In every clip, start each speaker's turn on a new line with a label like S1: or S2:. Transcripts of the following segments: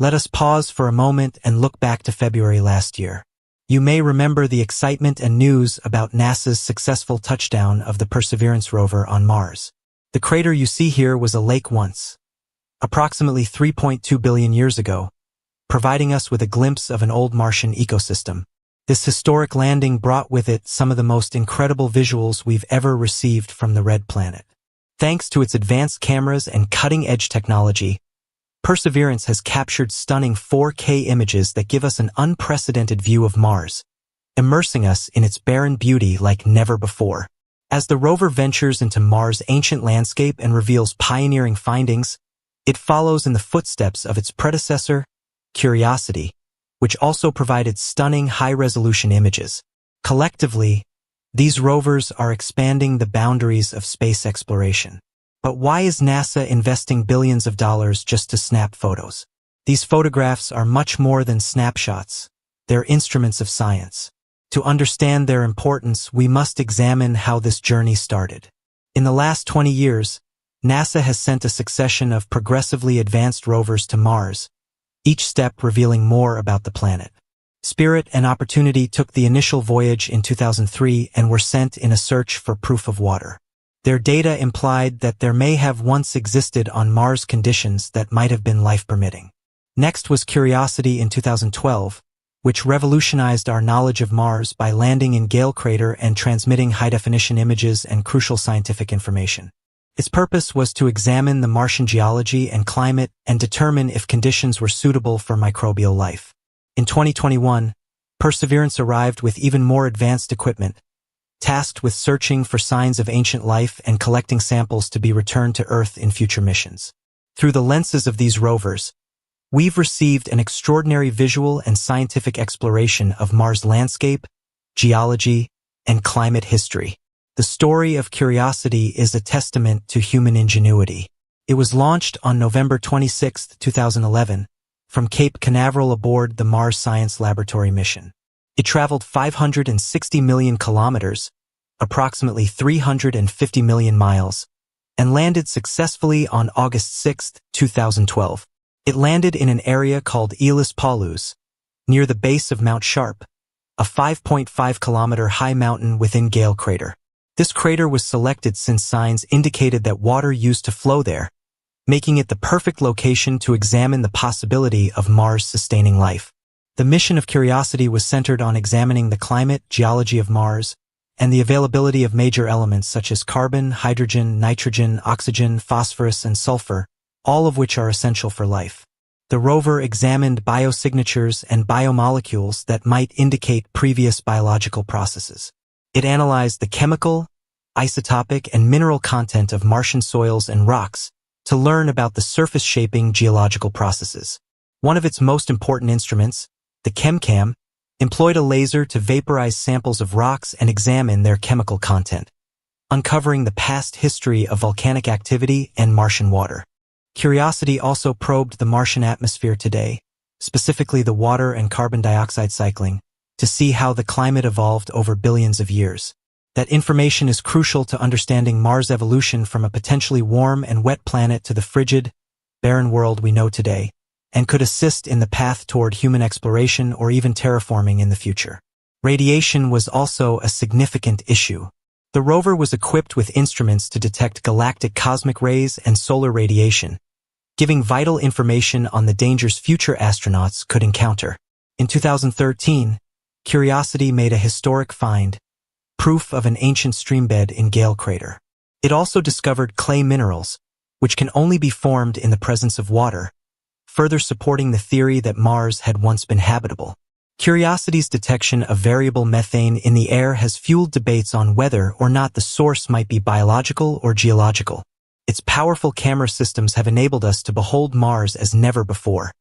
S1: Let us pause for a moment and look back to February last year. You may remember the excitement and news about NASA's successful touchdown of the Perseverance rover on Mars. The crater you see here was a lake once, approximately 3.2 billion years ago, providing us with a glimpse of an old Martian ecosystem. This historic landing brought with it some of the most incredible visuals we've ever received from the Red Planet. Thanks to its advanced cameras and cutting-edge technology, Perseverance has captured stunning 4K images that give us an unprecedented view of Mars, immersing us in its barren beauty like never before. As the rover ventures into Mars' ancient landscape and reveals pioneering findings, it follows in the footsteps of its predecessor, Curiosity, which also provided stunning high-resolution images. Collectively, these rovers are expanding the boundaries of space exploration. But why is NASA investing billions of dollars just to snap photos? These photographs are much more than snapshots. They're instruments of science. To understand their importance, we must examine how this journey started. In the last 20 years, NASA has sent a succession of progressively advanced rovers to Mars, each step revealing more about the planet. Spirit and Opportunity took the initial voyage in 2003 and were sent in a search for proof of water. Their data implied that there may have once existed on Mars conditions that might have been life-permitting. Next was Curiosity in 2012, which revolutionized our knowledge of Mars by landing in Gale Crater and transmitting high-definition images and crucial scientific information. Its purpose was to examine the Martian geology and climate and determine if conditions were suitable for microbial life. In 2021, Perseverance arrived with even more advanced equipment, tasked with searching for signs of ancient life and collecting samples to be returned to Earth in future missions. Through the lenses of these rovers, we've received an extraordinary visual and scientific exploration of Mars' landscape, geology, and climate history. The story of Curiosity is a testament to human ingenuity. It was launched on November 26, 2011, from Cape Canaveral aboard the Mars Science Laboratory mission. It traveled 560 million kilometers, approximately 350 million miles, and landed successfully on August 6, 2012. It landed in an area called Elis Paulus, near the base of Mount Sharp, a 5.5-kilometer high mountain within Gale Crater. This crater was selected since signs indicated that water used to flow there, making it the perfect location to examine the possibility of Mars sustaining life. The mission of Curiosity was centered on examining the climate, geology of Mars, and the availability of major elements such as carbon, hydrogen, nitrogen, oxygen, phosphorus, and sulfur, all of which are essential for life. The rover examined biosignatures and biomolecules that might indicate previous biological processes. It analyzed the chemical, isotopic, and mineral content of Martian soils and rocks to learn about the surface-shaping geological processes. One of its most important instruments, the ChemCam, employed a laser to vaporize samples of rocks and examine their chemical content, uncovering the past history of volcanic activity and Martian water. Curiosity also probed the Martian atmosphere today, specifically the water and carbon dioxide cycling, to see how the climate evolved over billions of years. That information is crucial to understanding Mars' evolution from a potentially warm and wet planet to the frigid, barren world we know today, and could assist in the path toward human exploration or even terraforming in the future. Radiation was also a significant issue. The rover was equipped with instruments to detect galactic cosmic rays and solar radiation, giving vital information on the dangers future astronauts could encounter. In 2013, Curiosity made a historic find, proof of an ancient streambed in Gale Crater. It also discovered clay minerals, which can only be formed in the presence of water, further supporting the theory that Mars had once been habitable. Curiosity's detection of variable methane in the air has fueled debates on whether or not the source might be biological or geological. Its powerful camera systems have enabled us to behold Mars as never before.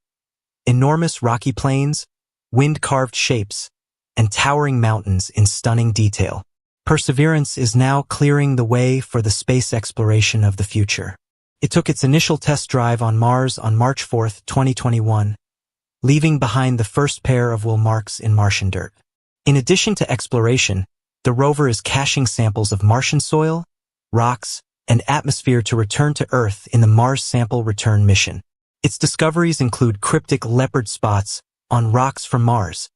S1: Enormous rocky plains, wind-carved shapes, and towering mountains in stunning detail. Perseverance is now clearing the way for the space exploration of the future. It took its initial test drive on Mars on March 4, 2021, leaving behind the first pair of wheel marks in Martian dirt. In addition to exploration, the rover is caching samples of Martian soil, rocks, and atmosphere to return to Earth in the Mars Sample Return mission. Its discoveries include cryptic leopard spots on rocks from Mars,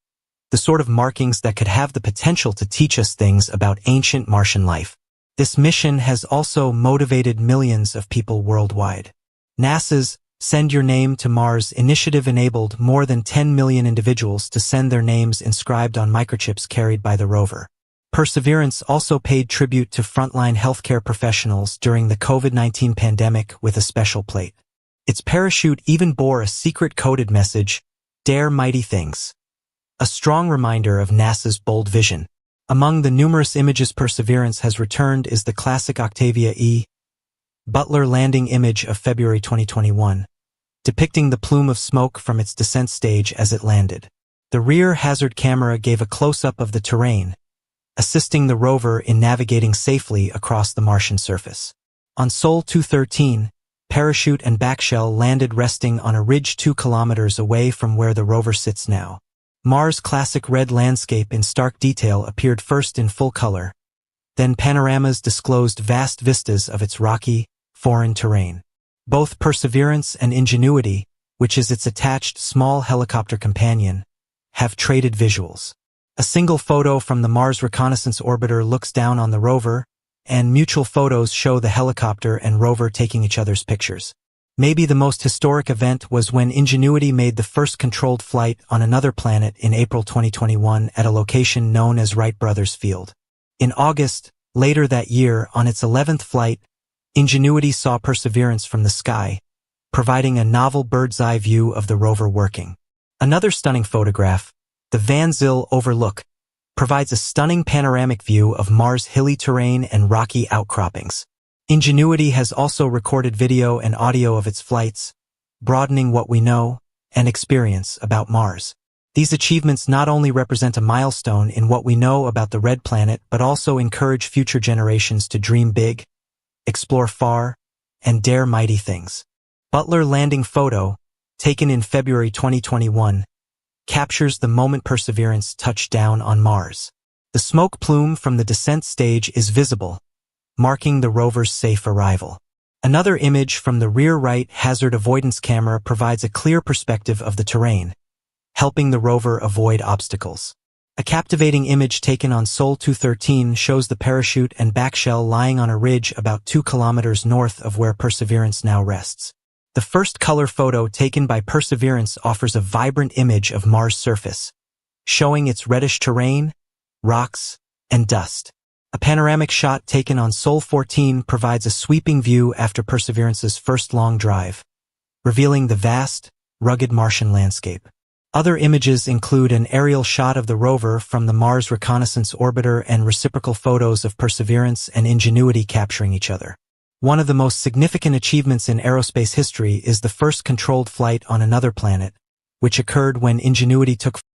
S1: the sort of markings that could have the potential to teach us things about ancient Martian life. This mission has also motivated millions of people worldwide. NASA's Send Your Name to Mars initiative enabled more than 10 million individuals to send their names inscribed on microchips carried by the rover. Perseverance also paid tribute to frontline healthcare professionals during the COVID-19 pandemic with a special plate. Its parachute even bore a secret-coded message, "Dare Mighty Things," a strong reminder of NASA's bold vision. Among the numerous images Perseverance has returned is the classic Octavia E. Butler landing image of February 2021, depicting the plume of smoke from its descent stage as it landed. The rear hazard camera gave a close-up of the terrain, assisting the rover in navigating safely across the Martian surface. On Sol 213, parachute and backshell landed resting on a ridge 2 kilometers away from where the rover sits now. Mars' classic red landscape in stark detail appeared first in full color, then panoramas disclosed vast vistas of its rocky, foreign terrain. Both Perseverance and Ingenuity, which is its attached small helicopter companion, have traded visuals. A single photo from the Mars Reconnaissance Orbiter looks down on the rover, and mutual photos show the helicopter and rover taking each other's pictures. Maybe the most historic event was when Ingenuity made the first controlled flight on another planet in April 2021 at a location known as Wright Brothers Field. In August, later that year, on its 11th flight, Ingenuity saw Perseverance from the sky, providing a novel bird's-eye view of the rover working. Another stunning photograph, the Van Zyl Overlook, provides a stunning panoramic view of Mars' hilly terrain and rocky outcroppings. Ingenuity has also recorded video and audio of its flights, broadening what we know and experience about Mars. These achievements not only represent a milestone in what we know about the Red Planet, but also encourage future generations to dream big, explore far, and dare mighty things. Butler landing photo, taken in February 2021, captures the moment Perseverance touched down on Mars. The smoke plume from the descent stage is visible, marking the rover's safe arrival. Another image from the rear right hazard avoidance camera provides a clear perspective of the terrain, helping the rover avoid obstacles. A captivating image taken on Sol 213 shows the parachute and backshell lying on a ridge about 2 kilometers north of where Perseverance now rests. The first color photo taken by Perseverance offers a vibrant image of Mars' surface, showing its reddish terrain, rocks, and dust. A panoramic shot taken on Sol 14 provides a sweeping view after Perseverance's first long drive, revealing the vast, rugged Martian landscape. Other images include an aerial shot of the rover from the Mars Reconnaissance Orbiter and reciprocal photos of Perseverance and Ingenuity capturing each other. One of the most significant achievements in aerospace history is the first controlled flight on another planet, which occurred when Ingenuity took